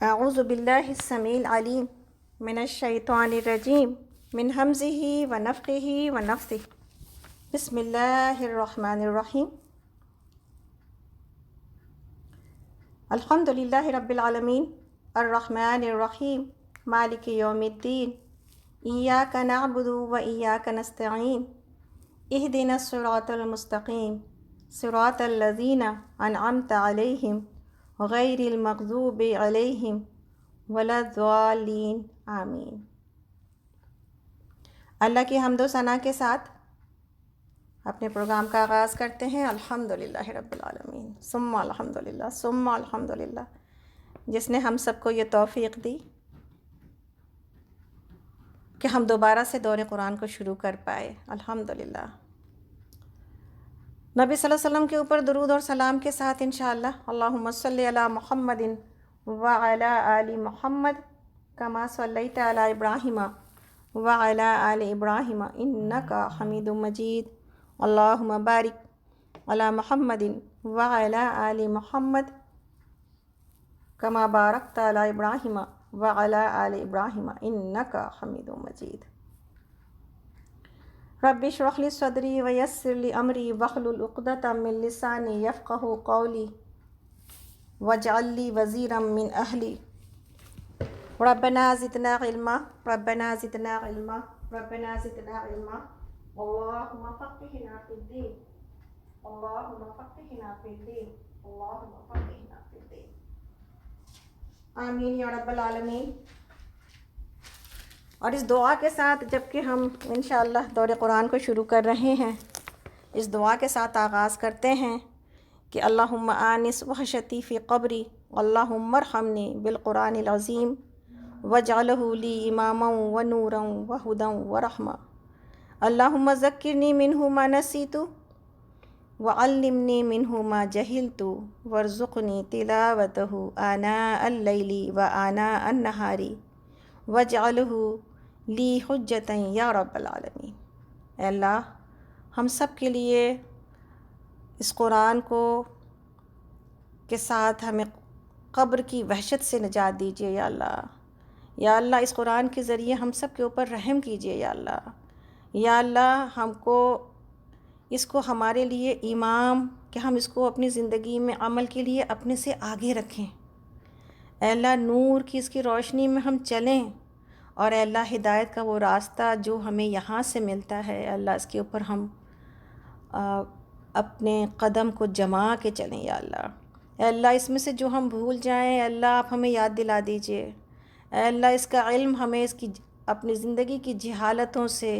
اعوذ باللہ السمیع العلیم من الشیطان الرجیم من ہمزہ ونفخہ ونفثہ بسم اللہ الرحمن الرحیم الحمد للہ رب العالمین الرحمن الرحیم مالک یوم الدین ایاک نعبد و ایاک نستعین اہدنا الصراط المستقیم صراط الذین انعمت علیہم غیر المغضوب علیہم ولا الضالین آمین۔ اللہ کی حمد و ثنا کے ساتھ اپنے پروگرام کا آغاز کرتے ہیں۔ الحمدللہ رب العالمین ثم الحمدللہ ثم الحمدللہ، جس نے ہم سب کو یہ توفیق دی کہ ہم دوبارہ سے دور قرآن کو شروع کر پائے۔ الحمدللہ۔ نبی صلی اللہ علیہ وسلم کے اوپر درود اور سلام کے ساتھ انشاءاللہ اللہم صلی علی محمد وعلی آل محمد کما صلیت علی ابراہیم وعلی آل ابراہیم انک حمید مجید، اللہم بارک علی محمد وعلی آل محمد کما بارکت علی ابراہیم وعلی آل ابراہیم انک حمید مجید۔ رب اشرح لی صدری ویسر لی امری واحلل عقدۃ من لسانی یفقہوا قولی واجعل لی وزیرا من اہلی ربنا زدنا علما ربنا زدنا علما ربنا زدنا علما اللہم فقہنا فی الدین اللہم فقہنا فی الدین اللہم فقہنا فی الدین آمین یا رب العالمین۔ اور اس دعا کے ساتھ جب کہ ہم انشاءاللہ دور قرآن کو شروع کر رہے ہیں، اس دعا کے ساتھ آغاز کرتے ہیں کہ اللہم آنس وحشتی فی قبری اللہم ارحمنی بالقرآن العظیم واجعلہ لی اماما ونورا وہدا ورحمہ اللہم ذکرنی منہ ما نسیت وعلمنی منہ ما جہلت وارزقنی تلاوتہ آناء اللیل وآناء النہار واجعلہ لی حجتا یا رب العالمین۔ اے اللہ، ہم سب کے لیے اس قرآن کو کے ساتھ ہمیں قبر کی وحشت سے نجات دیجیے یا اللہ۔ یا اللہ، اس قرآن کے ذریعے ہم سب کے اوپر رحم کیجیے یا اللہ۔ یا اللہ، ہم کو اس کو ہمارے لیے امام کہ ہم اس کو اپنی زندگی میں عمل کے لیے اپنے سے آگے رکھیں۔ اے اللہ، نور کی اس کی روشنی میں ہم چلیں، اور اے اللہ ہدایت کا وہ راستہ جو ہمیں یہاں سے ملتا ہے، اے اللہ اس کے اوپر ہم اپنے قدم کو جما کے چلیں یا اللہ۔ اے اللہ، اس میں سے جو ہم بھول جائیں اے اللہ آپ ہمیں یاد دلا دیجئے۔ اے اللہ، اس کا علم ہمیں اس کی اپنی زندگی کی جہالتوں سے،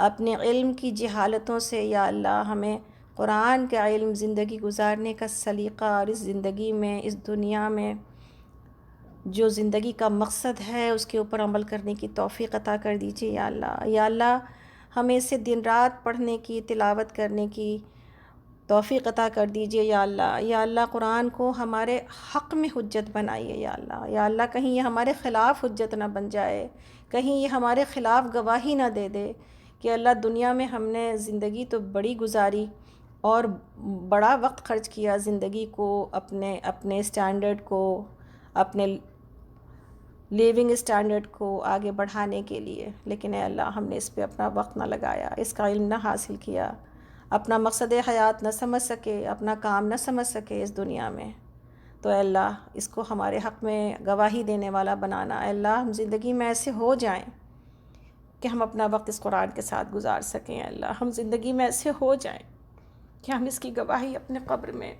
اپنے علم کی جہالتوں سے یا اللہ ہمیں قرآن کا علم، زندگی گزارنے کا سلیقہ، اور اس زندگی میں، اس دنیا میں جو زندگی کا مقصد ہے اس کے اوپر عمل کرنے کی توفیق عطا کر دیجیے یا اللہ۔ یا اللہ، ہمیں اسے دن رات پڑھنے کی، تلاوت کرنے کی توفیق عطا کر دیجیے یا اللہ۔ یا اللہ، قرآن کو ہمارے حق میں حجت بنائیے یا اللہ۔ یا اللہ، کہیں یہ ہمارے خلاف حجت نہ بن جائے، کہیں یہ ہمارے خلاف گواہی نہ دے دے کہ اللہ دنیا میں ہم نے زندگی تو بڑی گزاری اور بڑا وقت خرچ کیا زندگی کو، اپنے اسٹینڈرڈ کو، اپنے لیونگ اسٹینڈرڈ کو آگے بڑھانے کے لیے، لیکن اے اللہ ہم نے اس پہ اپنا وقت نہ لگایا، اس کا علم نہ حاصل کیا، اپنا مقصد حیات نہ سمجھ سکے، اپنا کام نہ سمجھ سکے اس دنیا میں، تو اے اللہ اس کو ہمارے حق میں گواہی دینے والا بنانا۔ اے اللہ، ہم زندگی میں ایسے ہو جائیں کہ ہم اپنا وقت اس قرآن کے ساتھ گزار سکیں۔ اے اللہ، ہم زندگی میں ایسے ہو جائیں کہ ہم اس کی گواہی اپنے قبر میں،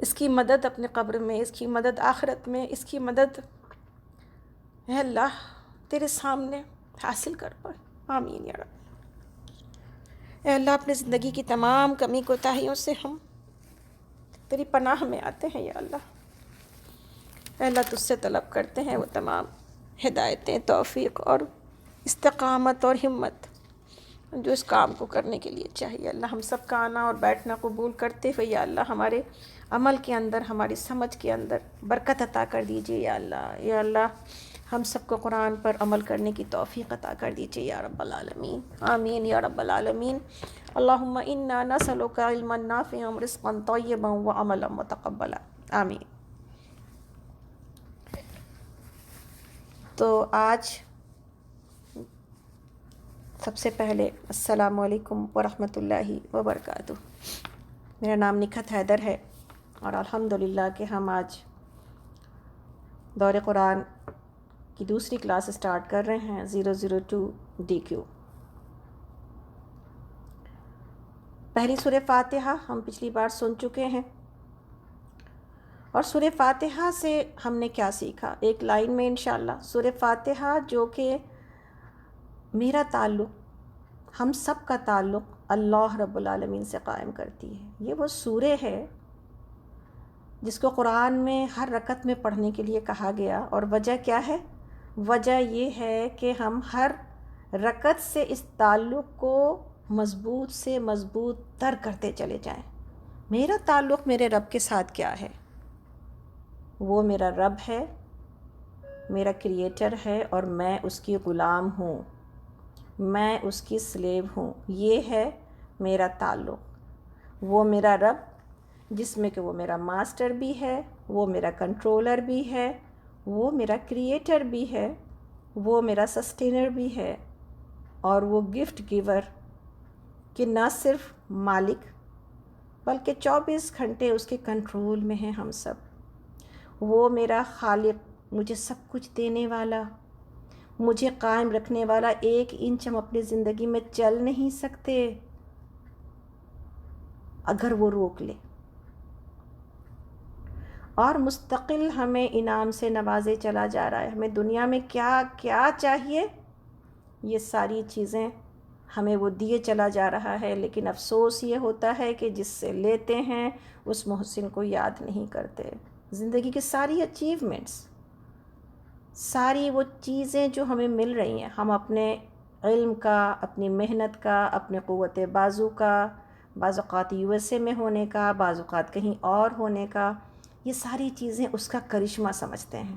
اس کی مدد اپنے قبر میں، اس کی مدد آخرت میں، اس کی مدد اے اللہ تیرے سامنے حاصل کر پائے۔ آمین یا رب۔ اے اللہ، اپنے زندگی کی تمام کمی کوتاہیوں سے ہم تیری پناہ میں آتے ہیں یا اللہ۔ اے اللہ، تجھ سے طلب کرتے ہیں وہ تمام ہدایتیں، توفیق اور استقامت اور ہمت جو اس کام کو کرنے کے لیے چاہیے۔ اللہ، ہم سب کا آنا اور بیٹھنا قبول کرتے ہوئے یا اللہ ہمارے عمل کے اندر، ہماری سمجھ کے اندر برکت عطا کر دیجیے یا اللہ۔ یا اللہ، ہم سب کو قرآن پر عمل کرنے کی توفیق عطا کر دیجیے یا رب العالمین۔ آمین یا رب العالمین۔ اللہم انا نسألک علما نافعا رزقا طیبا وعملا متقبلا، آمین۔ تو آج سب سے پہلے السلام علیکم ورحمۃ اللہ وبرکاتہ۔ میرا نام نکھت حیدر ہے اور الحمدللہ کہ ہم آج دور قرآن کی دوسری کلاس اسٹارٹ کر رہے ہیں 002 DQ۔ پہلی سورہ فاتحہ ہم پچھلی بار سن چکے ہیں، اور سورہ فاتحہ سے ہم نے کیا سیکھا ایک لائن میں انشاءاللہ۔ سورہ فاتحہ جو کہ میرا تعلق، ہم سب کا تعلق اللہ رب العالمین سے قائم کرتی ہے۔ یہ وہ سورہ ہے جس کو قرآن میں ہر رکعت میں پڑھنے کے لیے کہا گیا، اور وجہ کیا ہے؟ وجہ یہ ہے کہ ہم ہر رکعت سے اس تعلق کو مضبوط سے مضبوط تر کرتے چلے جائیں۔ میرا تعلق میرے رب کے ساتھ کیا ہے؟ وہ میرا رب ہے، میرا کریٹر ہے، اور میں اس کی غلام ہوں، میں اس کی سلیو ہوں۔ یہ ہے میرا تعلق۔ وہ میرا رب جس میں کہ وہ میرا ماسٹر بھی ہے، وہ میرا کنٹرولر بھی ہے، وہ میرا کریٹر بھی ہے، وہ میرا سسٹینر بھی ہے، اور وہ گفٹ گیور کہ نہ صرف مالک بلکہ 24 گھنٹے اس کے کنٹرول میں ہیں ہم سب۔ وہ میرا خالق، مجھے سب کچھ دینے والا، مجھے قائم رکھنے والا۔ 1 انچ ہم اپنی زندگی میں چل نہیں سکتے اگر وہ روک لے، اور مستقل ہمیں انعام سے نوازے چلا جا رہا ہے۔ ہمیں دنیا میں کیا کیا چاہیے یہ ساری چیزیں ہمیں وہ دیے چلا جا رہا ہے، لیکن افسوس یہ ہوتا ہے کہ جس سے لیتے ہیں اس محسن کو یاد نہیں کرتے۔ زندگی کی ساری اچیومنٹس، ساری وہ چیزیں جو ہمیں مل رہی ہیں، ہم اپنے علم کا، اپنی محنت کا، اپنے قوت بازو کا، بعض اوقات USA میں ہونے کا، بعض اوقات کہیں اور ہونے کا، یہ ساری چیزیں اس کا کرشمہ سمجھتے ہیں۔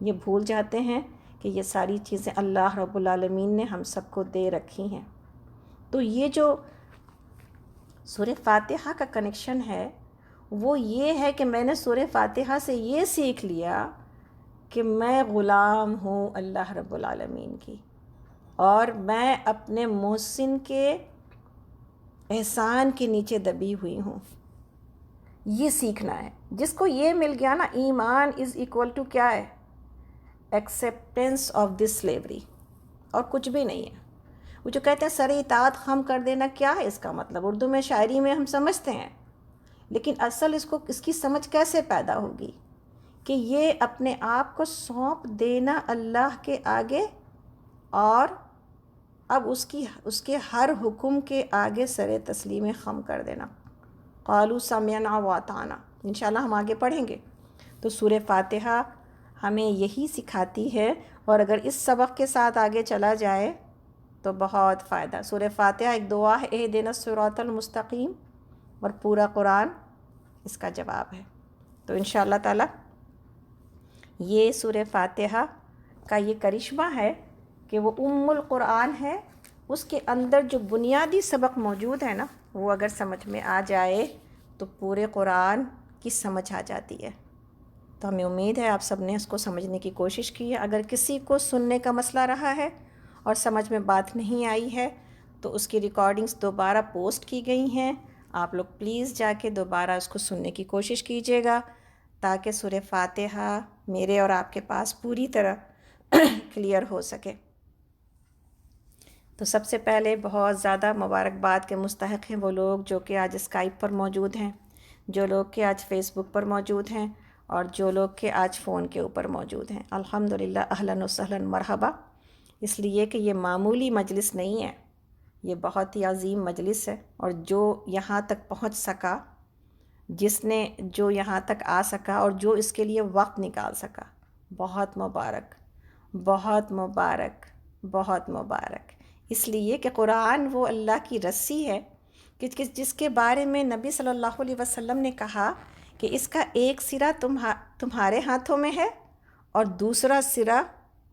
یہ بھول جاتے ہیں کہ یہ ساری چیزیں اللہ رب العالمین نے ہم سب کو دے رکھی ہیں۔ تو یہ جو سورہ فاتحہ کا کنیکشن ہے وہ یہ ہے کہ میں نے سورہ فاتحہ سے یہ سیکھ لیا کہ میں غلام ہوں اللہ رب العالمین کی، اور میں اپنے محسن کے احسان کے نیچے دبی ہوئی ہوں۔ یہ سیکھنا ہے۔ جس کو یہ مل گیا نا، ایمان از ایکول ٹو کیا ہے؟ ایکسیپٹینس آف دس سلیوری، اور کچھ بھی نہیں ہے۔ وہ جو کہتے ہیں سر اطاعت خم کر دینا، کیا ہے اس کا مطلب؟ اردو میں شاعری میں ہم سمجھتے ہیں، لیکن اصل اس کی سمجھ کیسے پیدا ہوگی؟ کہ یہ اپنے آپ کو سونپ دینا اللہ کے آگے، اور اب اس کے ہر حکم کے آگے سر تسلیم خم کر دینا۔ قالوا سمعنا واطعنا، انشاءاللہ ہم آگے پڑھیں گے۔ تو سورہ فاتحہ ہمیں یہی سکھاتی ہے، اور اگر اس سبق کے ساتھ آگے چلا جائے تو بہت فائدہ۔ سورہ فاتحہ ایک دعا ہے، اہدنا الصراط المستقیم، اور پورا قرآن اس کا جواب ہے۔ تو انشاءاللہ تعالی یہ سورہ فاتحہ کا یہ کرشمہ ہے کہ وہ القرآن ہے۔ اس کے اندر جو بنیادی سبق موجود ہے نا، وہ اگر سمجھ میں آ جائے تو پورے قرآن کی سمجھ آ جاتی ہے۔ تو ہمیں امید ہے آپ سب نے اس کو سمجھنے کی کوشش کی ہے۔ اگر کسی کو سننے کا مسئلہ رہا ہے اور سمجھ میں بات نہیں آئی ہے تو اس کی ریکارڈنگز دوبارہ پوسٹ کی گئی ہیں، آپ لوگ پلیز جا کے دوبارہ اس کو سننے کی کوشش کیجیے گا، تاکہ سورہ فاتحہ میرے اور آپ کے پاس پوری طرح کلیئر ہو سکے۔ تو سب سے پہلے بہت زیادہ مبارکباد کے مستحق ہیں وہ لوگ جو کہ آج اسکائپ پر موجود ہیں، جو لوگ کہ آج فیس بک پر موجود ہیں، اور جو لوگ کہ آج فون کے اوپر موجود ہیں۔ الحمدللہ، اہلاً و سہلاً، مرحبا۔ اس لیے کہ یہ معمولی مجلس نہیں ہے، یہ بہت ہی عظیم مجلس ہے، اور جو یہاں تک پہنچ سکا، جس نے جو یہاں تک آ سکا اور جو اس کے لیے وقت نکال سکا، بہت مبارک، بہت مبارک، بہت مبارک۔ اس لیے کہ قرآن وہ اللہ کی رسی ہے کہ جس کے بارے میں نبی صلی اللہ علیہ وسلم نے کہا کہ اس کا ایک سرا تمہارے ہاتھوں میں ہے اور دوسرا سرا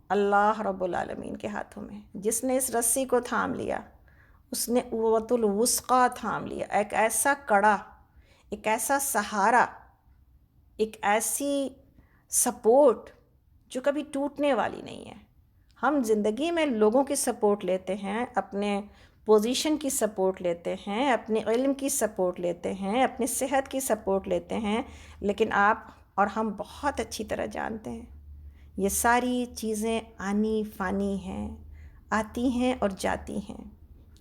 اللہ رب العالمین کے ہاتھوں میں ہے۔ جس نے اس رسی کو تھام لیا اس نے عروۃ الوثقیٰ تھام لیا، ایک ایسا کڑا، ایک ایسا سہارا، ایک ایسی سپورٹ جو کبھی ٹوٹنے والی نہیں ہے۔ ہم زندگی میں لوگوں کی سپورٹ لیتے ہیں، اپنے پوزیشن کی سپورٹ لیتے ہیں، اپنے علم کی سپورٹ لیتے ہیں، اپنی صحت کی سپورٹ لیتے ہیں، لیکن آپ اور ہم بہت اچھی طرح جانتے ہیں یہ ساری چیزیں آنی فانی ہیں، آتی ہیں اور جاتی ہیں۔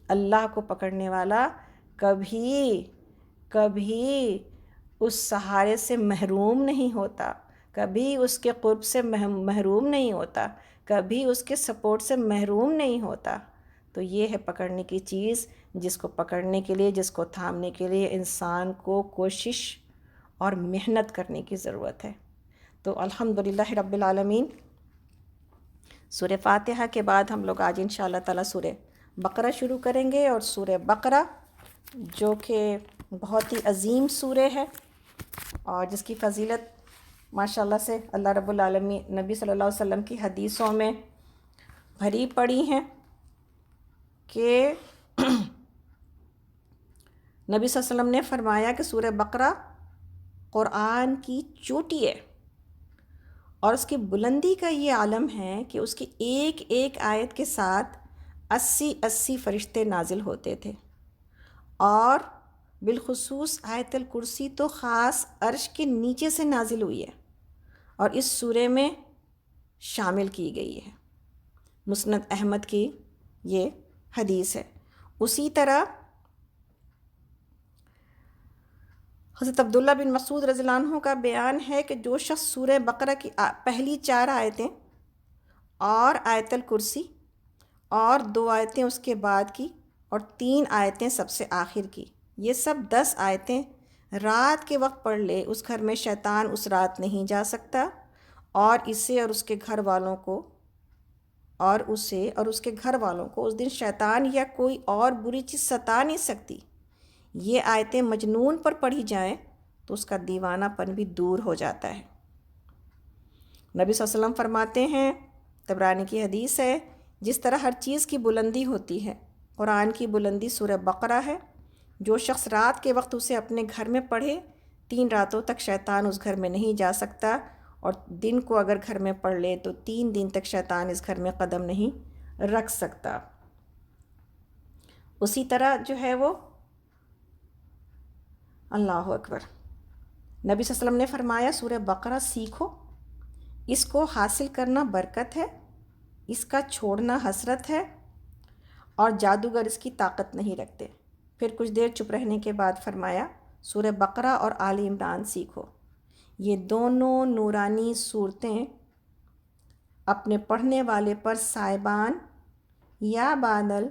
اللہ کو پکڑنے والا کبھی کبھی اس سہارے سے محروم نہیں ہوتا، کبھی اس کے قرب سے محروم نہیں ہوتا، کبھی اس کے سپورٹ سے محروم نہیں ہوتا۔ تو یہ ہے پکڑنے کی چیز، جس کو پکڑنے کے لیے، جس کو تھامنے کے لیے انسان کو کوشش اور محنت کرنے کی ضرورت ہے۔ تو الحمدللہ رب العالمین، سورہ فاتحہ کے بعد ہم لوگ آج انشاءاللہ تعالیٰ سورہ بقرہ شروع کریں گے، اور سورہ بقرہ جو کہ بہت ہی عظیم سورہ ہے اور جس کی فضیلت ماشاءاللہ سے اللہ رب العالمین نبی صلی اللہ علیہ وسلم کی حدیثوں میں بھری پڑی ہیں کہ نبی صلی اللہ علیہ وسلم نے فرمایا کہ سورہ بقرہ قرآن کی چوٹی ہے، اور اس کی بلندی کا یہ عالم ہے کہ اس کی ایک ایک آیت کے ساتھ 80 فرشتے نازل ہوتے تھے، اور بالخصوص آیت الکرسی تو خاص عرش کے نیچے سے نازل ہوئی ہے اور اس سورے میں شامل کی گئی ہے۔ مسند احمد کی یہ حدیث ہے۔ اسی طرح حضرت عبداللہ بن مسعود رضی اللہ عنہ کا بیان ہے کہ جو شخص سورہ بقرہ کی پہلی 4 آیتیں اور آیت الکرسی اور 2 آیتیں اس کے بعد کی اور 3 آیتیں سب سے آخر کی، یہ سب 10 آیتیں رات کے وقت پڑھ لے، اس گھر میں شیطان اس رات نہیں جا سکتا، اور اسے اور اس کے گھر والوں کو اس دن شیطان یا کوئی اور بری چیز ستا نہیں سکتی۔ یہ آیتیں مجنون پر پڑھی جائیں تو اس کا دیوانہ پن بھی دور ہو جاتا ہے۔ نبی صلی اللہ علیہ وسلم فرماتے ہیں، طبرانی کی حدیث ہے، جس طرح ہر چیز کی بلندی ہوتی ہے، قرآن کی بلندی سورہ بقرہ ہے۔ جو شخص رات کے وقت اسے اپنے گھر میں پڑھے، 3 راتوں تک شیطان اس گھر میں نہیں جا سکتا، اور دن کو اگر گھر میں پڑھ لے تو 3 دن تک شیطان اس گھر میں قدم نہیں رکھ سکتا۔ اسی طرح جو ہے وہ اللہ اکبر، نبی صلی اللہ علیہ وسلم نے فرمایا سورہ بقرہ سیکھو، اس کو حاصل کرنا برکت ہے، اس کا چھوڑنا حسرت ہے، اور جادوگر اس کی طاقت نہیں رکھتے۔ پھر کچھ دیر چپ رہنے کے بعد فرمایا سورہ بقرہ اور آل عمران سیکھو، یہ دونوں نورانی صورتیں اپنے پڑھنے والے پر سائبان یا بادل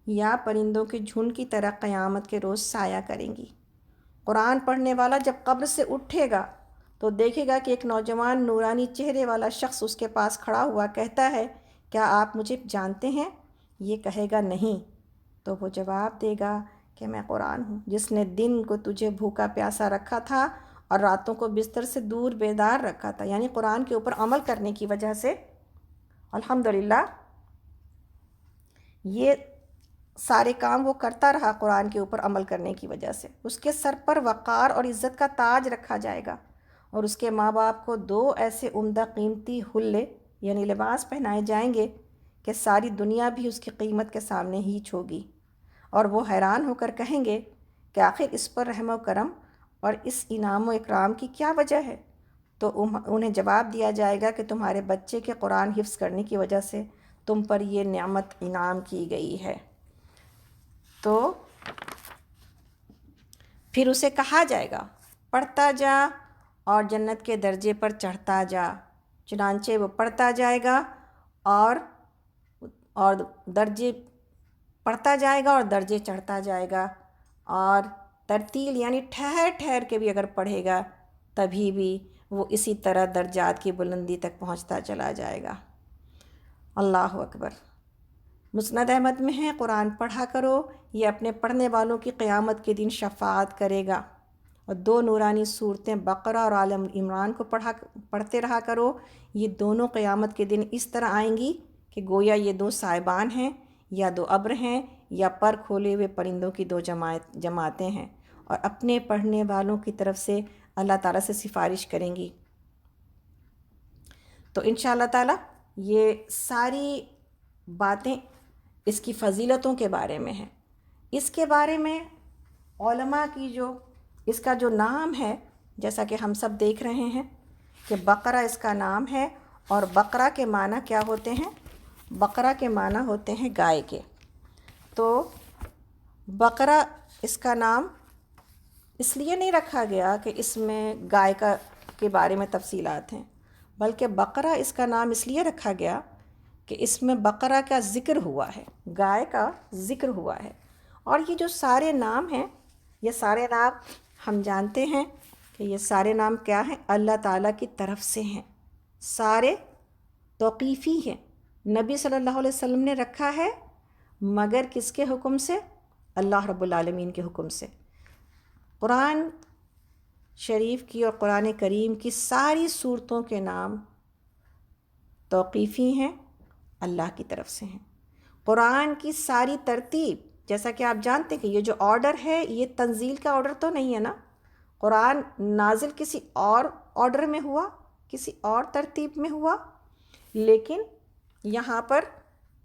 یا پرندوں کے جھنڈ کی طرح قیامت کے روز سایہ کریں گی۔ قرآن پڑھنے والا جب قبر سے اٹھے گا تو دیکھے گا کہ ایک نوجوان نورانی چہرے والا شخص اس کے پاس کھڑا ہوا کہتا ہے، کیا آپ مجھے جانتے ہیں؟ یہ کہے گا نہیں، تو وہ جواب دے گا کہ میں قرآن ہوں، جس نے دن کو تجھے بھوکا پیاسا رکھا تھا اور راتوں کو بستر سے دور بیدار رکھا تھا۔ یعنی قرآن کے اوپر عمل کرنے کی وجہ سے الحمدللہ یہ سارے کام وہ کرتا رہا، قرآن کے اوپر عمل کرنے کی وجہ سے اس کے سر پر وقار اور عزت کا تاج رکھا جائے گا، اور اس کے ماں باپ کو 2 ایسے عمدہ قیمتی حلے یعنی لباس پہنائے جائیں گے کہ ساری دنیا بھی اس کی قیمت کے سامنے ہیچ ہوگی، اور وہ حیران ہو کر کہیں گے کہ آخر اس پر رحم و کرم اور اس انعام و اکرام کی کیا وجہ ہے؟ تو انہیں جواب دیا جائے گا کہ تمہارے بچے کے قرآن حفظ کرنے کی وجہ سے تم پر یہ نعمت انعام کی گئی ہے۔ تو پھر اسے کہا جائے گا پڑھتا جا اور جنت کے درجے پر چڑھتا جا، چنانچہ وہ پڑھتا جائے گا اور درجے پڑھتا جائے گا اور درجے چڑھتا جائے گا، اور ترتیل یعنی ٹھہر ٹھہر کے بھی اگر پڑھے گا تبھی بھی وہ اسی طرح درجات کی بلندی تک پہنچتا چلا جائے گا۔ اللہ اکبر۔ مسند احمد میں ہے، قرآن پڑھا کرو، یہ اپنے پڑھنے والوں کی قیامت کے دن شفاعت کرے گا، اور 2 نورانی صورتیں بقرہ اور آل عمران کو پڑھتے رہا کرو، یہ دونوں قیامت کے دن اس طرح آئیں گی کہ گویا یہ 2 سائبان ہیں یا 2 ابر ہیں، یا پر کھولے ہوئے پرندوں کی 2 جماعتیں ہیں، اور اپنے پڑھنے والوں کی طرف سے اللہ تعالیٰ سے سفارش کریں گی۔ تو انشاءاللہ تعالیٰ یہ ساری باتیں اس کی فضیلتوں کے بارے میں ہیں۔ اس کے بارے میں علماء کی اس کا جو نام ہے، جیسا کہ ہم سب دیکھ رہے ہیں کہ بقرہ اس کا نام ہے، اور بقرہ کے معنی کیا ہوتے ہیں؟ بقرہ کے معنی ہوتے ہیں گائے کے۔ تو بقرہ اس کا نام اس لیے نہیں رکھا گیا کہ اس میں گائے کے بارے میں تفصیلات ہیں، بلکہ بقرہ اس کا نام اس لیے رکھا گیا کہ اس میں بقرہ کا ذکر ہوا ہے، گائے کا ذکر ہوا ہے۔ اور یہ جو سارے نام ہیں، یہ سارے نام ہم جانتے ہیں کہ یہ سارے نام کیا ہیں؟ اللہ تعالیٰ کی طرف سے ہیں، سارے توقیفی ہیں۔ نبی صلی اللہ علیہ وسلم نے رکھا ہے، مگر کس کے حکم سے؟ اللہ رب العالمین کے حکم سے۔ قرآن شریف کی اور قرآن کریم کی ساری صورتوں کے نام توقیفی ہیں، اللہ کی طرف سے ہیں۔ قرآن کی ساری ترتیب، جیسا کہ آپ جانتے ہیں کہ یہ جو آرڈر ہے یہ تنزیل کا آرڈر تو نہیں ہے نا، قرآن نازل کسی اور آرڈر میں ہوا، کسی اور ترتیب میں ہوا، لیکن یہاں پر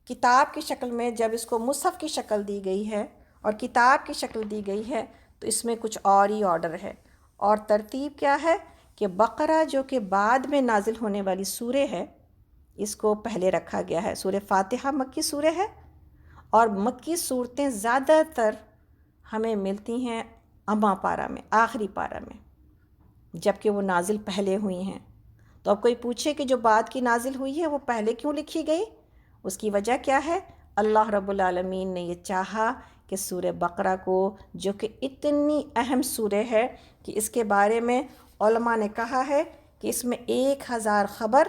کتاب کی شکل میں جب اس کو مصحف کی شکل دی گئی ہے اور کتاب کی شکل دی گئی ہے تو اس میں کچھ اور ہی آرڈر ہے۔ اور ترتیب کیا ہے کہ بقرہ جو کہ بعد میں نازل ہونے والی سورہ ہے، اس کو پہلے رکھا گیا ہے۔ سورہ فاتحہ مکی سورہ ہے، اور مکی صورتیں زیادہ تر ہمیں ملتی ہیں اما پارہ میں، آخری پارہ میں، جبکہ وہ نازل پہلے ہوئی ہیں۔ تو اب کوئی پوچھے کہ جو بعد کی نازل ہوئی ہے وہ پہلے کیوں لکھی گئی؟ اس کی وجہ کیا ہے؟ اللہ رب العالمین نے یہ چاہا کہ سورہ بقرہ کو، جو کہ اتنی اہم سورہ ہے کہ اس کے بارے میں علماء نے کہا ہے کہ اس میں 1000 خبر،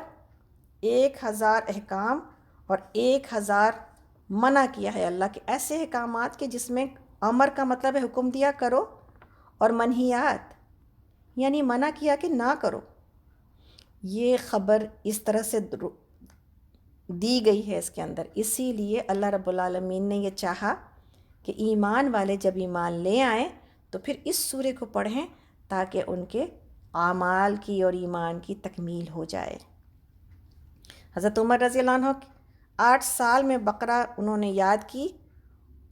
1000 احکام اور 1000 منع کیا ہے اللہ کے، ایسے احکامات کہ جس میں امر کا مطلب ہے حکم دیا کرو، اور منہیات یعنی منع کیا کہ نہ کرو۔ یہ خبر اس طرح سے دی گئی ہے اس کے اندر، اسی لیے اللہ رب العالمین نے یہ چاہا کہ ایمان والے جب ایمان لے آئیں تو پھر اس سورہ کو پڑھیں تاکہ ان کے اعمال کی اور ایمان کی تکمیل ہو جائے۔ حضرت عمر رضی اللہ عنہ 8 سال میں بقرہ انہوں نے یاد کی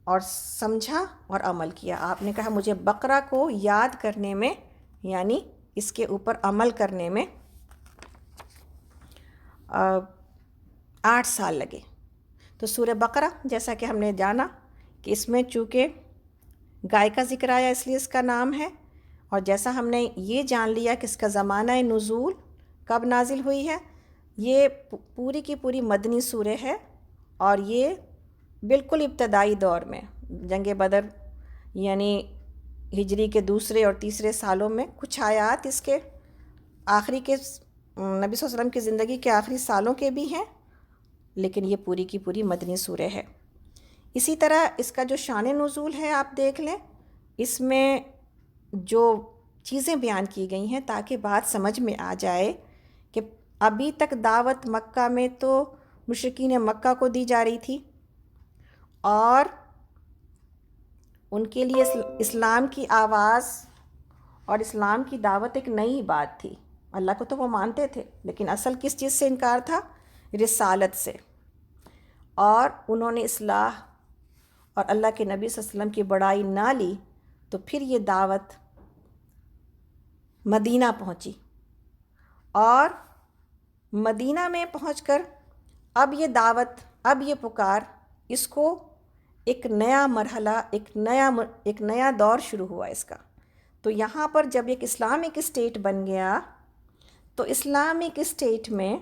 اور سمجھا اور عمل کیا۔ آپ نے کہا مجھے بقرہ کو یاد کرنے میں، یعنی اس کے اوپر عمل کرنے میں 8 سال لگے۔ تو سورہ بقرہ جیسا کہ ہم نے جانا کہ اس میں چونکہ گائے کا ذکر آیا اس لیے اس کا نام ہے، اور جیسا ہم نے یہ جان لیا کہ اس کا زمانہ نزول کب نازل ہوئی ہے، یہ پوری کی پوری مدنی سورہ ہے، اور یہ بالکل ابتدائی دور میں جنگ بدر یعنی ہجری کے 2 اور 3 سالوں میں، کچھ آیات اس کے آخری کے نبی صلی اللہ علیہ وسلم کی زندگی کے آخری سالوں کے بھی ہیں، لیکن یہ پوری کی پوری مدنی سورہ ہے۔ اسی طرح اس کا جو شان نزول ہے آپ دیکھ لیں، اس میں جو چیزیں بیان کی گئی ہیں تاکہ بات سمجھ میں آ جائے کہ ابھی تک دعوت مکہ میں تو مشرکین مکہ کو دی جا رہی تھی، اور ان کے لیے اسلام کی آواز اور اسلام کی دعوت ایک نئی بات تھی۔ اللہ کو تو وہ مانتے تھے، لیکن اصل کس چیز سے انکار تھا؟ رسالت سے، اور انہوں نے اصلاح اور اللہ کے نبی صلی اللہ علیہ وسلم کی بڑائی نہ لی، تو پھر یہ دعوت مدینہ پہنچی، اور مدینہ میں پہنچ کر اب یہ دعوت، اب یہ پکار، اس کو ایک نیا مرحلہ، ایک نیا دور شروع ہوا اس کا۔ تو یہاں پر جب ایک اسلامک اسٹیٹ بن گیا تو اسلامک اسٹیٹ میں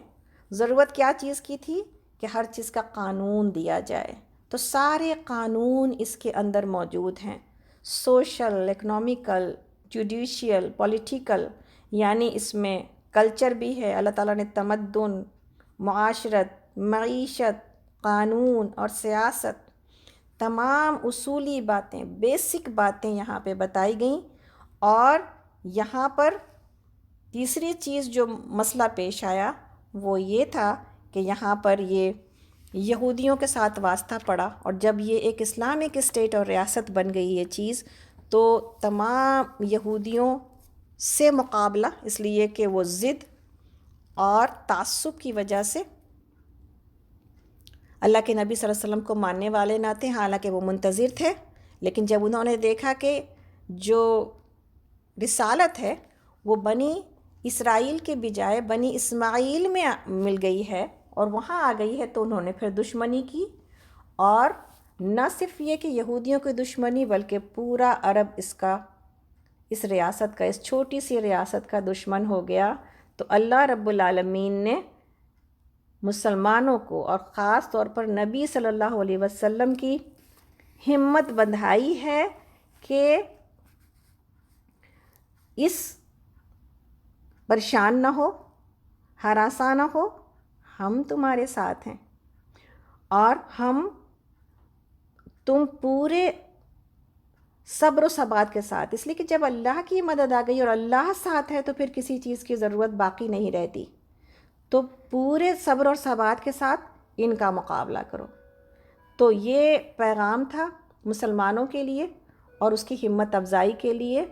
ضرورت کیا چیز کی تھی کہ ہر چیز کا قانون دیا جائے، تو سارے قانون اس کے اندر موجود ہیں، سوشل، اکنامیکل، جوڈیشیل، پولیٹیکل، یعنی اس میں کلچر بھی ہے۔ اللہ تعالیٰ نے تمدن، معاشرت، معیشت، قانون اور سیاست، تمام اصولی باتیں، بیسک باتیں یہاں پہ بتائی گئیں۔ اور یہاں پر تیسری چیز جو مسئلہ پیش آیا وہ یہ تھا کہ یہاں پر یہ یہودیوں کے ساتھ واسطہ پڑا، اور جب یہ ایک اسلامک اسٹیٹ اور ریاست بن گئی یہ چیز، تو تمام یہودیوں سے مقابلہ، اس لیے کہ وہ ضد اور تعصب کی وجہ سے اللہ کے نبی صلی اللہ علیہ وسلم کو ماننے والے نہ تھے، حالانکہ وہ منتظر تھے، لیکن جب انہوں نے دیکھا کہ جو رسالت ہے وہ بنی اسرائیل کے بجائے بنی اسماعیل میں مل گئی ہے اور وہاں آ گئی ہے، تو انہوں نے پھر دشمنی کی، اور نہ صرف یہ کہ یہودیوں کی دشمنی بلکہ پورا عرب اس ریاست کا، اس چھوٹی سی ریاست کا دشمن ہو گیا۔ تو اللہ رب العالمین نے مسلمانوں کو اور خاص طور پر نبی صلی اللہ علیہ وسلم کی ہمت بندھائی ہے کہ اس پریشان نہ ہو، ہراساں نہ ہو، ہم تمہارے ساتھ ہیں، اور تم پورے صبر و ثبات کے ساتھ، اس لیے کہ جب اللہ کی مدد آ گئی اور اللہ ساتھ ہے تو پھر کسی چیز کی ضرورت باقی نہیں رہتی، تو پورے صبر اور ثبات کے ساتھ ان کا مقابلہ کرو۔ تو یہ پیغام تھا مسلمانوں کے لیے اور اس کی ہمت افزائی کے لیے،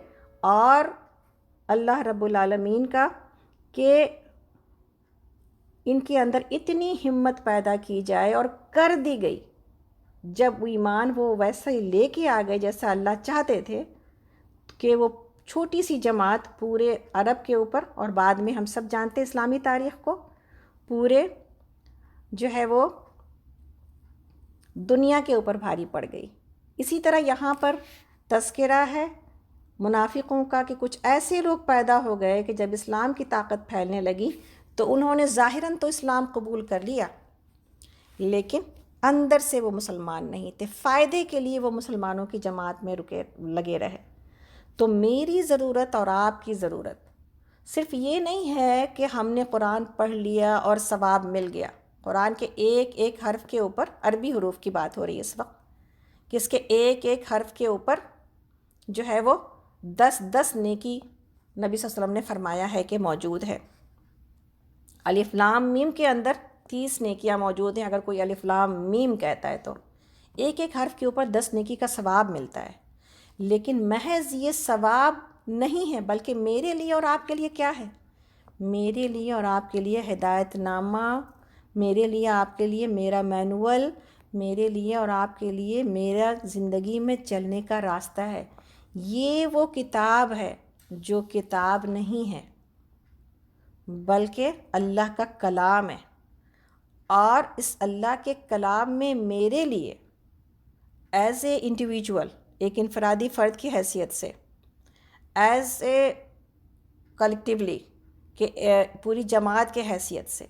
اور اللہ رب العالمین کا کہ ان کے اندر اتنی ہمت پیدا کی جائے، اور کر دی گئی۔ جب ایمان وہ ویسا ہی لے کے آ گئے جیسا اللہ چاہتے تھے، کہ وہ چھوٹی سی جماعت پورے عرب کے اوپر، اور بعد میں ہم سب جانتے اسلامی تاریخ کو، پورے جو ہے وہ دنیا کے اوپر بھاری پڑ گئی۔ اسی طرح یہاں پر تذکرہ ہے منافقوں کا کہ کچھ ایسے لوگ پیدا ہو گئے کہ جب اسلام کی طاقت پھیلنے لگی تو انہوں نے ظاہراً تو اسلام قبول کر لیا، لیکن اندر سے وہ مسلمان نہیں تھے، فائدے کے لیے وہ مسلمانوں کی جماعت میں لگے رہے۔ تو میری ضرورت اور آپ کی ضرورت صرف یہ نہیں ہے کہ ہم نے قرآن پڑھ لیا اور ثواب مل گیا۔ قرآن کے ایک ایک حرف کے اوپر، عربی حروف کی بات ہو رہی ہے اس وقت، کہ اس کے ایک ایک حرف کے اوپر جو ہے وہ 10 نیکی نبی صلی اللہ علیہ وسلم نے فرمایا ہے کہ موجود ہے۔ الف لام میم کے اندر 30 نیکیاں موجود ہیں، اگر کوئی الف لام میم کہتا ہے تو ایک ایک حرف کے اوپر 10 نیکی کا ثواب ملتا ہے۔ لیکن محض یہ ثواب نہیں ہے، بلکہ میرے لیے اور آپ کے لیے کیا ہے؟ میرے لیے اور آپ کے لیے ہدایت نامہ، میرے لیے آپ کے لیے میرا مینول، میرے لیے اور آپ کے لیے میرا زندگی میں چلنے کا راستہ ہے۔ یہ وہ کتاب ہے جو کتاب نہیں ہے بلکہ اللہ کا کلام ہے، اور اس اللہ کے کلام میں میرے لیے ایز اے انڈیویجول، ایک انفرادی فرد کی حیثیت سے، ایز اے کلیکٹیولی، کہ پوری جماعت کی حیثیت سے،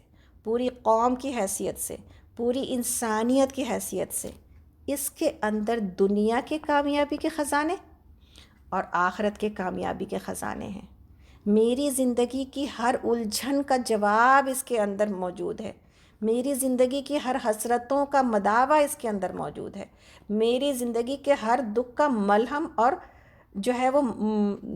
پوری قوم کی حیثیت سے، پوری انسانیت کی حیثیت سے، اس کے اندر دنیا کے کامیابی کے خزانے اور آخرت کے کامیابی کے خزانے ہیں۔ میری زندگی کی ہر الجھن کا جواب اس کے اندر موجود ہے، میری زندگی کی ہر حسرتوں کا مداوع اس کے اندر موجود ہے، میری زندگی کے ہر دکھ کا ملہم اور جو ہے وہ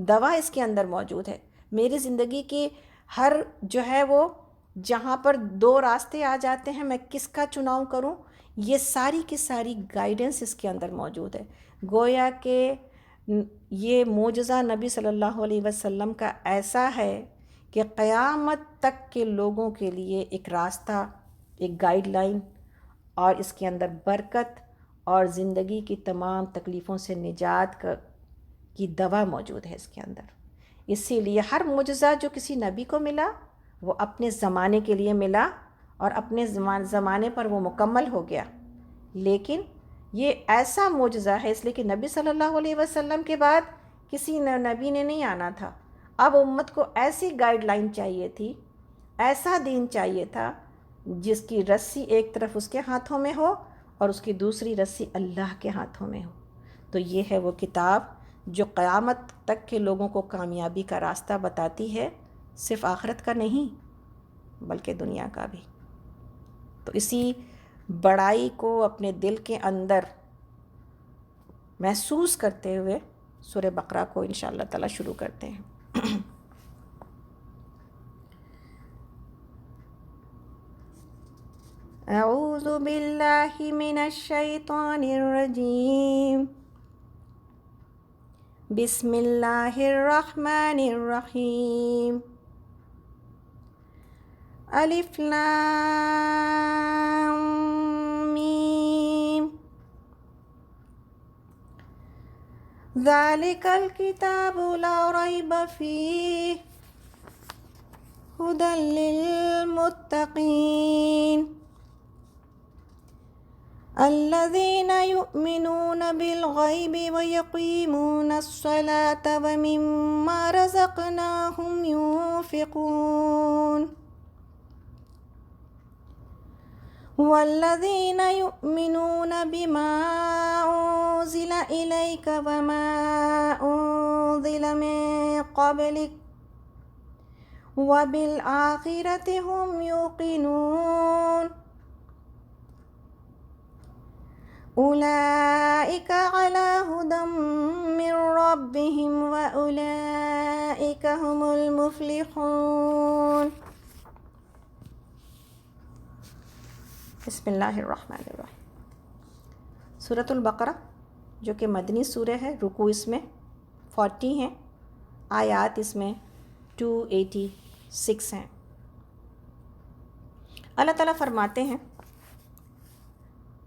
دوا اس کے اندر موجود ہے، میری زندگی کی ہر جو ہے وہ جہاں پر 2 راستے آ جاتے ہیں میں کس کا چناؤ کروں، یہ ساری کی ساری گائیڈنس اس کے اندر موجود ہے۔ گویا کہ یہ معجزہ نبی صلی اللہ علیہ وسلم کا ایسا ہے کہ قیامت تک کے لوگوں کے لیے ایک راستہ، ایک گائیڈ لائن، اور اس کے اندر برکت اور زندگی کی تمام تکلیفوں سے نجات کی دوا موجود ہے اس کے اندر۔ اسی لیے ہر معجزہ جو کسی نبی کو ملا وہ اپنے زمانے کے لیے ملا اور اپنے زمانے پر وہ مکمل ہو گیا، لیکن یہ ایسا معجزہ ہے اس لیے کہ نبی صلی اللہ علیہ وسلم کے بعد کسی نبی نے نہیں آنا تھا۔ اب امت کو ایسی گائیڈ لائن چاہیے تھی، ایسا دین چاہیے تھا جس کی رسی ایک طرف اس کے ہاتھوں میں ہو اور اس کی دوسری رسی اللہ کے ہاتھوں میں ہو۔ تو یہ ہے وہ کتاب جو قیامت تک کے لوگوں کو کامیابی کا راستہ بتاتی ہے، صرف آخرت کا نہیں بلکہ دنیا کا بھی۔ تو اسی بڑائی کو اپنے دل کے اندر محسوس کرتے ہوئے سورہ بقرہ کو انشاءاللہ تعالی شروع کرتے ہیں۔ اعوذ باللہ من الشیطان الرجیم، بسم اللہ الرحمن الرحیم، الف لام میم، ذالک الکتاب لا ریب فیہ ہدی للمتقین الذین یؤمنون بالغیب ویقیمون الصلاة ومما رزقناہم ینفقون والذین یؤمنون بما انزل الیک وما انزل من قبلک وبالآخرۃ ہم یوقنون اولئک علی ھدی من ربہم واولئک ھم المفلحون۔ بسم اللہ الرحمن الرحیم۔ سورۃ البقرہ جو کہ مدنی سورہ ہے، رکوع اس میں 40 ہیں، آیات اس میں 286 ہیں۔ اللہ تعالیٰ فرماتے ہیں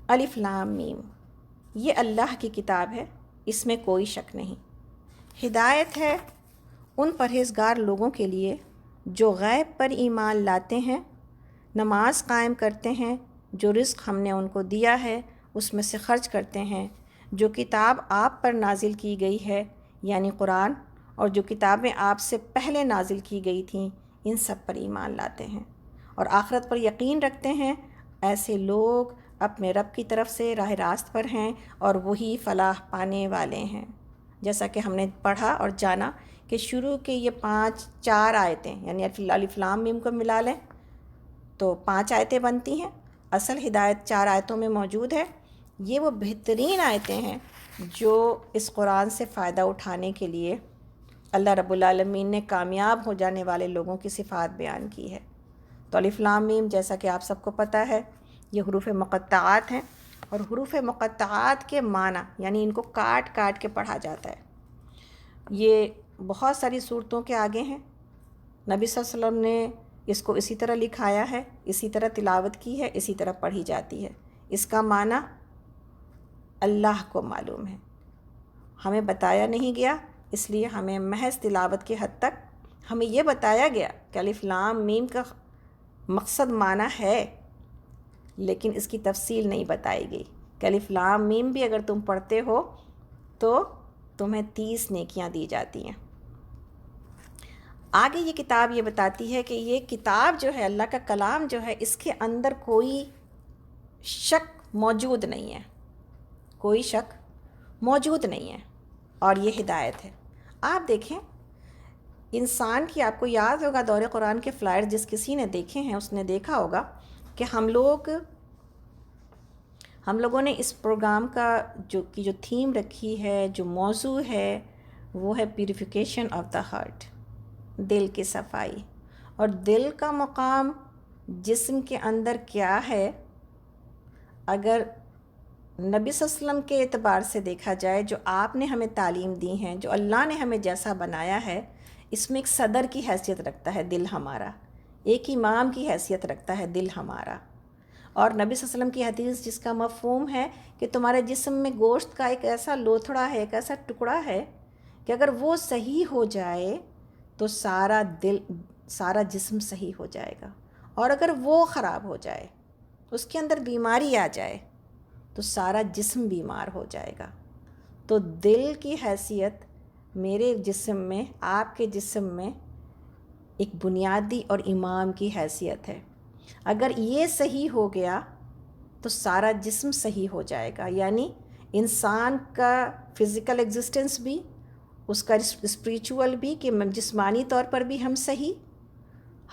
الف لام میم، یہ اللہ کی کتاب ہے، اس میں کوئی شک نہیں، ہدایت ہے ان پرہیزگار لوگوں کے لیے جو غیب پر ایمان لاتے ہیں، نماز قائم کرتے ہیں، جو رزق ہم نے ان کو دیا ہے اس میں سے خرچ کرتے ہیں، جو کتاب آپ پر نازل کی گئی ہے یعنی قرآن، اور جو کتابیں آپ سے پہلے نازل کی گئی تھیں ان سب پر ایمان لاتے ہیں اور آخرت پر یقین رکھتے ہیں، ایسے لوگ اپنے رب کی طرف سے راہ راست پر ہیں اور وہی فلاح پانے والے ہیں۔ جیسا کہ ہم نے پڑھا اور جانا کہ شروع کے یہ 4 آیتیں یعنی الف لام میم کو ملا لیں تو 5 آیتیں بنتی ہیں، اصل ہدایت 4 آیتوں میں موجود ہے۔ یہ وہ بہترین آیتیں ہیں جو اس قرآن سے فائدہ اٹھانے کے لیے اللہ رب العالمین نے کامیاب ہو جانے والے لوگوں کی صفات بیان کی ہے۔ تو الف لام میم جیسا کہ آپ سب کو پتہ ہے یہ حروف مقطعات ہیں، اور حروف مقطعات کے معنی یعنی ان کو کاٹ کاٹ کے پڑھا جاتا ہے۔ یہ بہت ساری صورتوں کے آگے ہیں، نبی صلی اللہ علیہ وسلم نے اس کو اسی طرح لکھایا ہے، اسی طرح تلاوت کی ہے، اسی طرح پڑھی جاتی ہے۔ اس کا معنی اللہ کو معلوم ہے، ہمیں بتایا نہیں گیا، اس لیے ہمیں محض تلاوت کے حد تک ہمیں یہ بتایا گیا کہ الف لام میم کا مقصد معنی ہے، لیکن اس کی تفصیل نہیں بتائی گئی کہ الف لام میم بھی اگر تم پڑھتے ہو تو تمہیں 30 نیکیاں دی جاتی ہیں۔ آگے یہ کتاب یہ بتاتی ہے کہ یہ کتاب جو ہے اللہ کا کلام جو ہے اس کے اندر کوئی شک موجود نہیں ہے، کوئی شک موجود نہیں ہے، اور یہ ہدایت ہے۔ آپ دیکھیں انسان کی، آپ کو یاد ہوگا دور قرآن کے فلائر جس کسی نے دیکھے ہیں اس نے دیکھا ہوگا کہ ہم لوگوں نے اس پروگرام کا جو تھیم رکھی ہے، جو موضوع ہے وہ ہے پیوریفیکیشن آف دا ہارٹ، دل کی صفائی۔ اور دل کا مقام جسم کے اندر کیا ہے، اگر نبی صلی اللہ علیہ وسلم کے اعتبار سے دیکھا جائے، جو آپ نے ہمیں تعلیم دی ہیں، جو اللہ نے ہمیں جیسا بنایا ہے، اس میں ایک صدر کی حیثیت رکھتا ہے دل ہمارا، ایک امام کی حیثیت رکھتا ہے دل ہمارا۔ اور نبی صلی اللہ علیہ وسلم کی حدیث جس کا مفہوم ہے کہ تمہارے جسم میں گوشت کا ایک ایسا لوتھڑا ہے، ایک ایسا ٹکڑا ہے کہ اگر وہ صحیح ہو جائے تو سارا جسم صحیح ہو جائے گا، اور اگر وہ خراب ہو جائے، اس کے اندر بیماری آ جائے تو سارا جسم بیمار ہو جائے گا۔ تو دل کی حیثیت میرے جسم میں، آپ کے جسم میں ایک بنیادی اور امام کی حیثیت ہے۔ اگر یہ صحیح ہو گیا تو سارا جسم صحیح ہو جائے گا، یعنی انسان کا فزیکل ایگزسٹنس بھی، اس کا اسپریچول بھی، کہ جسمانی طور پر بھی ہم صحیح،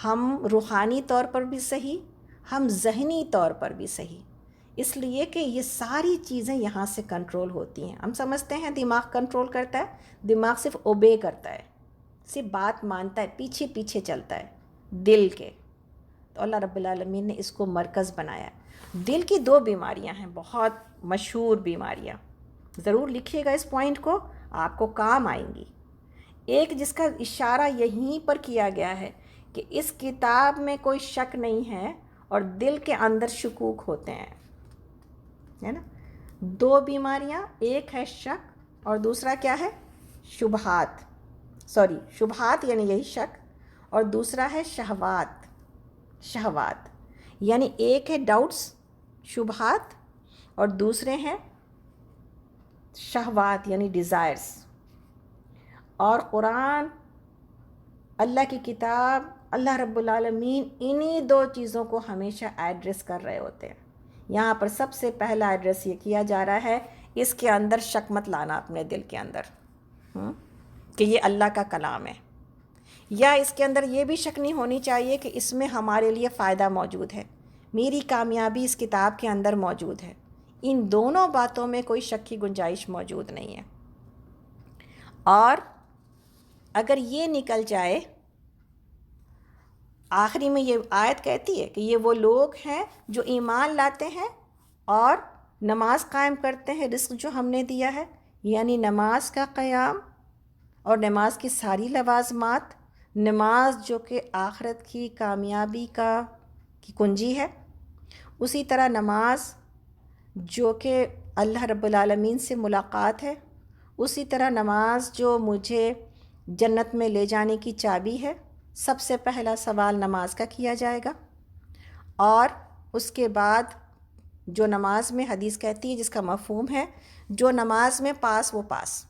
ہم روحانی طور پر بھی صحیح، ہم ذہنی طور پر بھی صحیح، اس لیے کہ یہ ساری چیزیں یہاں سے کنٹرول ہوتی ہیں۔ ہم سمجھتے ہیں دماغ کنٹرول کرتا ہے، دماغ صرف اوبے کرتا ہے، صرف بات مانتا ہے، پیچھے پیچھے چلتا ہے دل کے، تو اللہ رب العالمین نے اس کو مرکز بنایا. دل کی 2 بیماریاں ہیں، بہت مشہور بیماریاں، ضرور لکھیے گا اس پوائنٹ کو، آپ کو کام آئیں گی. ایک جس کا اشارہ یہیں پر کیا گیا ہے کہ اس کتاب میں کوئی شک نہیں ہے اور دل کے اندر شکوک ہوتے ہیں، ہے نا. 2 بیماریاں، ایک ہے شک اور دوسرا کیا ہے؟ شبہات. شبہات یعنی یہی شک، اور دوسرا ہے شہوات. شہوات یعنی ایک ہے ڈاؤٹس، شبہات، اور دوسرے ہیں شہوات یعنی ڈیزائرز. اور قرآن، اللہ کی کتاب، اللہ رب العالمین انہی 2 چیزوں کو ہمیشہ ایڈریس کر رہے ہوتے ہیں. یہاں پر سب سے پہلا ایڈریس یہ کیا جا رہا ہے، اس کے اندر شک مت لانا اپنے دل کے اندر کہ یہ اللہ کا کلام ہے، یا اس کے اندر یہ بھی شک نہیں ہونی چاہیے کہ اس میں ہمارے لیے فائدہ موجود ہے، میری کامیابی اس کتاب کے اندر موجود ہے. ان دونوں باتوں میں کوئی شک کی گنجائش موجود نہیں ہے. اور اگر یہ نکل جائے، آخری میں یہ آیت کہتی ہے کہ یہ وہ لوگ ہیں جو ایمان لاتے ہیں اور نماز قائم کرتے ہیں رزق جو ہم نے دیا ہے، یعنی نماز کا قیام اور نماز کی ساری لوازمات، نماز جو کہ آخرت کی کامیابی کی کنجی ہے، اسی طرح نماز جو کہ اللہ رب العالمین سے ملاقات ہے، اسی طرح نماز جو مجھے جنت میں لے جانے کی چابی ہے. سب سے پہلا سوال نماز کا کیا جائے گا، اور اس کے بعد جو نماز میں حدیث کہتی ہے جس کا مفہوم ہے جو نماز میں پاس وہ پاس.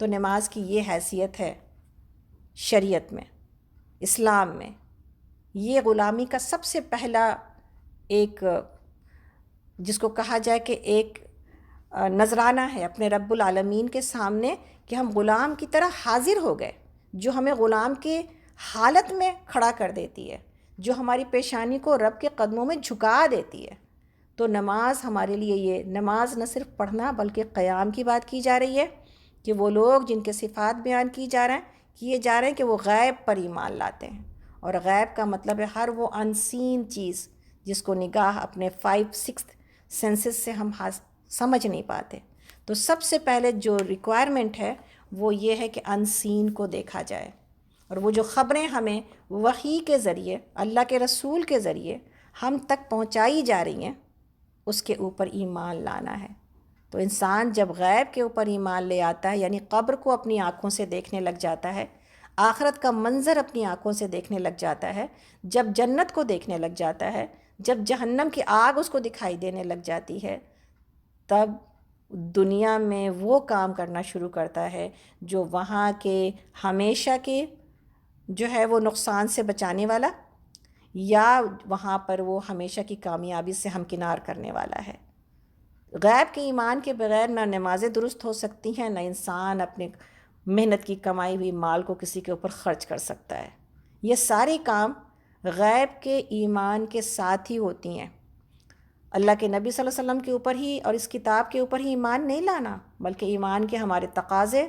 تو نماز کی یہ حیثیت ہے شریعت میں، اسلام میں. یہ غلامی کا سب سے پہلا ایک جس کو کہا جائے کہ ایک نذرانہ ہے اپنے رب العالمین کے سامنے کہ ہم غلام کی طرح حاضر ہو گئے، جو ہمیں غلام کی حالت میں کھڑا کر دیتی ہے، جو ہماری پیشانی کو رب کے قدموں میں جھکا دیتی ہے. تو نماز ہمارے لیے، یہ نماز نہ صرف پڑھنا بلکہ قیام کی بات کی جا رہی ہے کہ وہ لوگ جن کے صفات بیان کیے جا رہے ہیں کہ وہ غیب پر ایمان لاتے ہیں. اور غیب کا مطلب ہے ہر وہ انسین چیز جس کو نگاہ اپنے 5-6 سینسز سے ہم سمجھ نہیں پاتے. تو سب سے پہلے جو ریکوائرمنٹ ہے وہ یہ ہے کہ انسین کو دیکھا جائے، اور وہ جو خبریں ہمیں وحی کے ذریعے، اللہ کے رسول کے ذریعے ہم تک پہنچائی جا رہی ہیں، اس کے اوپر ایمان لانا ہے. تو انسان جب غیب کے اوپر ایمان لے آتا ہے، یعنی قبر کو اپنی آنکھوں سے دیکھنے لگ جاتا ہے، آخرت کا منظر اپنی آنکھوں سے دیکھنے لگ جاتا ہے، جب جنت کو دیکھنے لگ جاتا ہے، جب جہنم کی آگ اس کو دکھائی دینے لگ جاتی ہے، تب دنیا میں وہ کام کرنا شروع کرتا ہے جو وہاں کے ہمیشہ کے جو ہے وہ نقصان سے بچانے والا، یا وہاں پر وہ ہمیشہ کی کامیابی سے ہمکنار کرنے والا ہے. غیب کے ایمان کے بغیر نہ نمازیں درست ہو سکتی ہیں، نہ انسان اپنے محنت کی کمائی ہوئی مال کو کسی کے اوپر خرچ کر سکتا ہے. یہ سارے کام غیب کے ایمان کے ساتھ ہی ہوتی ہیں. اللہ کے نبی صلی اللہ علیہ وسلم کے اوپر ہی اور اس کتاب کے اوپر ہی ایمان نہیں لانا، بلکہ ایمان کے ہمارے تقاضے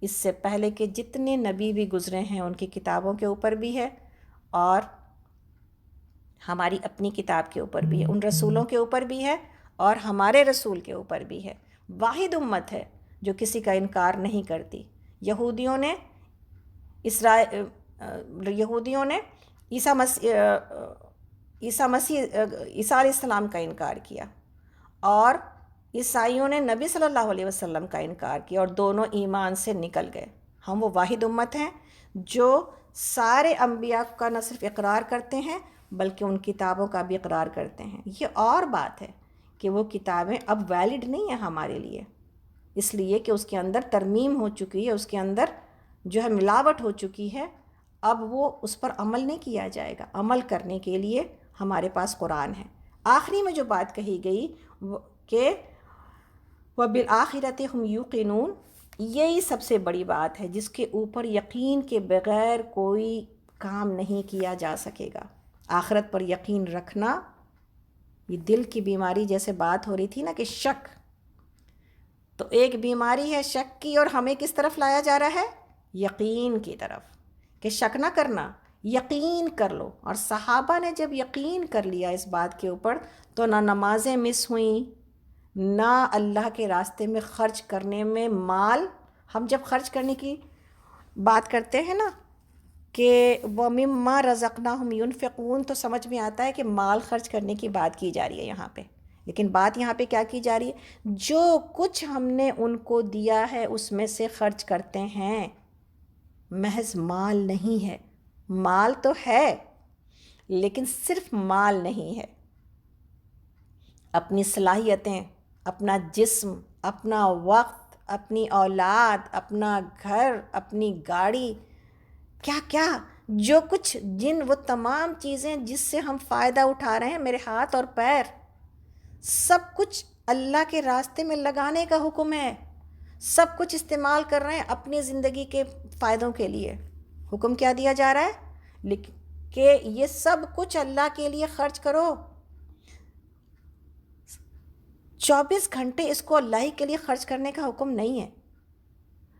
اس سے پہلے کے جتنے نبی بھی گزرے ہیں ان کی کتابوں کے اوپر بھی ہے، اور ہماری اپنی کتاب کے اوپر بھی ہے، ان رسولوں کے اوپر بھی ہے، اور ہمارے رسول کے اوپر بھی ہے. واحد امت ہے جو کسی کا انکار نہیں کرتی. یہودیوں نے عیسیٰ علیہ السلام کا انکار کیا، اور عیسائیوں نے نبی صلی اللہ علیہ وسلم کا انکار کیا، اور دونوں ایمان سے نکل گئے. ہم وہ واحد امت ہیں جو سارے انبیاء کا نہ صرف اقرار کرتے ہیں بلکہ ان کتابوں کا بھی اقرار کرتے ہیں. یہ اور بات ہے کہ وہ کتابیں اب ویلڈ نہیں ہیں ہمارے لیے، اس لیے کہ اس کے اندر ترمیم ہو چکی ہے، اس کے اندر جو ہے ملاوٹ ہو چکی ہے. اب وہ اس پر عمل نہیں کیا جائے گا. عمل کرنے کے لیے ہمارے پاس قرآن ہے. آخری میں جو بات کہی گئی کہ وَبِالْآخِرَةِ هُمْ يُوقِنُونَ، یہی سب سے بڑی بات ہے جس کے اوپر یقین کے بغیر کوئی کام نہیں کیا جا سکے گا. آخرت پر یقین رکھنا، یہ دل کی بیماری جیسے بات ہو رہی تھی نا کہ شک، تو ایک بیماری ہے شک کی، اور ہمیں کس طرف لایا جا رہا ہے؟ یقین کی طرف، کہ شک نہ کرنا یقین کر لو. اور صحابہ نے جب یقین کر لیا اس بات کے اوپر تو نہ نمازیں مس ہوئیں، نہ اللہ کے راستے میں خرچ کرنے میں مال. ہم جب خرچ کرنے کی بات کرتے ہیں نا کہ وَمِمَّا رَزَقْنَاهُمْ يُنْفِقُونَ، تو سمجھ میں آتا ہے کہ مال خرچ کرنے کی بات کی جا رہی ہے یہاں پہ. لیکن بات یہاں پہ کیا کی جا رہی ہے؟ جو کچھ ہم نے ان کو دیا ہے اس میں سے خرچ کرتے ہیں. محض مال نہیں ہے، مال تو ہے لیکن صرف مال نہیں ہے. اپنی صلاحیتیں، اپنا جسم، اپنا وقت، اپنی اولاد، اپنا گھر، اپنی گاڑی، کیا کیا جو کچھ، جن وہ تمام چیزیں جس سے ہم فائدہ اٹھا رہے ہیں، میرے ہاتھ اور پیر، سب کچھ اللہ کے راستے میں لگانے کا حکم ہے. سب کچھ استعمال کر رہے ہیں اپنی زندگی کے فائدوں کے لیے. حکم کیا دیا جا رہا ہے؟ کہ یہ سب کچھ اللہ کے لیے خرچ کرو. 24 گھنٹے اس کو اللہ ہی کے لیے خرچ کرنے کا حکم نہیں ہے.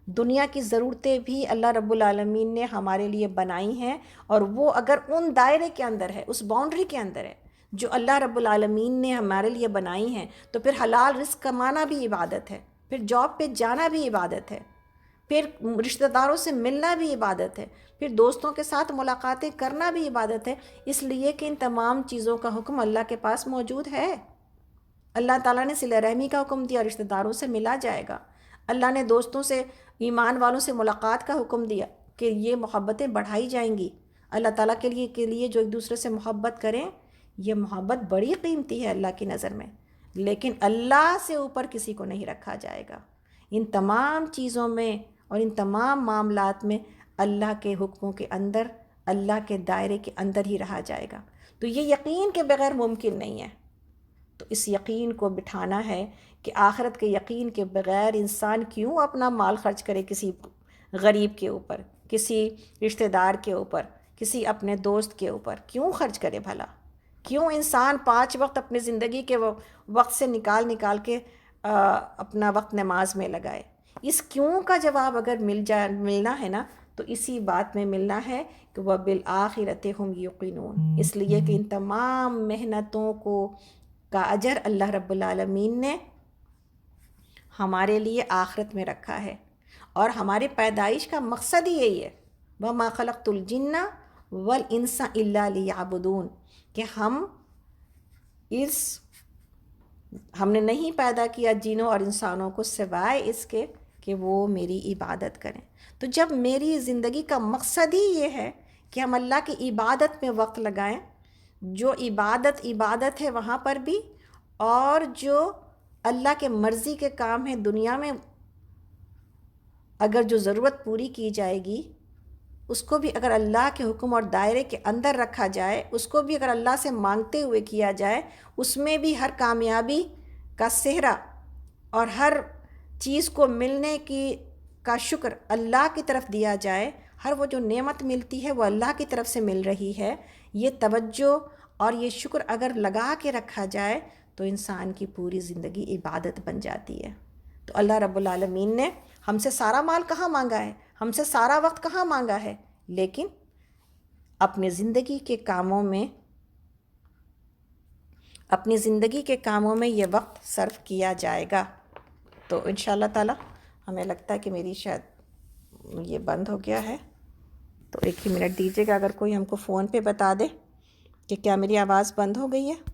دنیا کی ضرورتیں بھی اللہ رب العالمین نے ہمارے لیے بنائی ہیں، اور وہ اگر ان دائرے کے اندر ہے، اس باؤنڈری کے اندر ہے جو اللہ رب العالمین نے ہمارے لیے بنائی ہیں، تو پھر حلال رزق کمانا بھی عبادت ہے، پھر جاب پہ جانا بھی عبادت ہے، پھر رشتہ داروں سے ملنا بھی عبادت ہے، پھر دوستوں کے ساتھ ملاقاتیں کرنا بھی عبادت ہے. اس لیے کہ ان تمام چیزوں کا حکم اللہ کے پاس موجود ہے. اللہ تعالیٰ نے صلہ رحمی کا حکم دیا، رشتہ داروں سے ملا جائے گا. اللہ نے دوستوں سے، ایمان والوں سے ملاقات کا حکم دیا کہ یہ محبتیں بڑھائی جائیں گی. اللہ تعالیٰ کے لیے جو ایک دوسرے سے محبت کریں، یہ محبت بڑی قیمتی ہے اللہ کی نظر میں. لیکن اللہ سے اوپر کسی کو نہیں رکھا جائے گا. ان تمام چیزوں میں اور ان تمام معاملات میں اللہ کے حکموں کے اندر، اللہ کے دائرے کے اندر ہی رہا جائے گا. تو یہ یقین کے بغیر ممکن نہیں ہے. تو اس یقین کو بٹھانا ہے کہ آخرت کے یقین کے بغیر انسان کیوں اپنا مال خرچ کرے کسی غریب کے اوپر، کسی رشتہ دار کے اوپر، کسی اپنے دوست کے اوپر. کیوں خرچ کرے بھلا؟ کیوں انسان 5 وقت اپنی زندگی کے وقت سے نکال کے اپنا وقت نماز میں لگائے؟ اس کیوں کا جواب اگر ملنا ہے نا تو اسی بات میں ملنا ہے کہ وَبِالْآخِرَةِ هُمْ يُوقِنُونَ. اس لیے کہ ان تمام محنتوں کا اجر اللہ رب العالمین نے ہمارے لیے آخرت میں رکھا ہے، اور ہماری پیدائش کا مقصد ہی یہی ہے، وَمَا خَلَقْتُ الْجِنَّ وَالْإِنسَ إِلَّا لِيَعْبُدُونَ، کہ ہم نے نہیں پیدا کیا جنوں اور انسانوں کو سوائے اس کے کہ وہ میری عبادت کریں. تو جب میری زندگی کا مقصد ہی یہ ہے کہ ہم اللہ کی عبادت میں وقت لگائیں، جو عبادت ہے وہاں پر بھی، اور جو اللہ کے مرضی کے کام ہیں دنیا میں، اگر جو ضرورت پوری کی جائے گی اس کو بھی اگر اللہ کے حکم اور دائرے کے اندر رکھا جائے، اس کو بھی اگر اللہ سے مانگتے ہوئے کیا جائے، اس میں بھی ہر کامیابی کا صحرا اور ہر چیز کو ملنے کا شکر اللہ کی طرف دیا جائے، ہر وہ جو نعمت ملتی ہے وہ اللہ کی طرف سے مل رہی ہے، یہ توجہ اور یہ شکر اگر لگا کے رکھا جائے تو انسان کی پوری زندگی عبادت بن جاتی ہے. تو اللہ رب العالمین نے ہم سے سارا مال کہاں مانگا ہے، ہم سے سارا وقت کہاں مانگا ہے، لیکن اپنی زندگی کے کاموں میں یہ وقت صرف کیا جائے گا. تو انشاءاللہ تعالی ہمیں لگتا ہے کہ میری شاید یہ بند ہو گیا ہے، تو 1 ہی منٹ دیجیے گا، اگر کوئی ہم کو فون پہ بتا دے کہ کیا میری آواز بند ہو گئی ہے.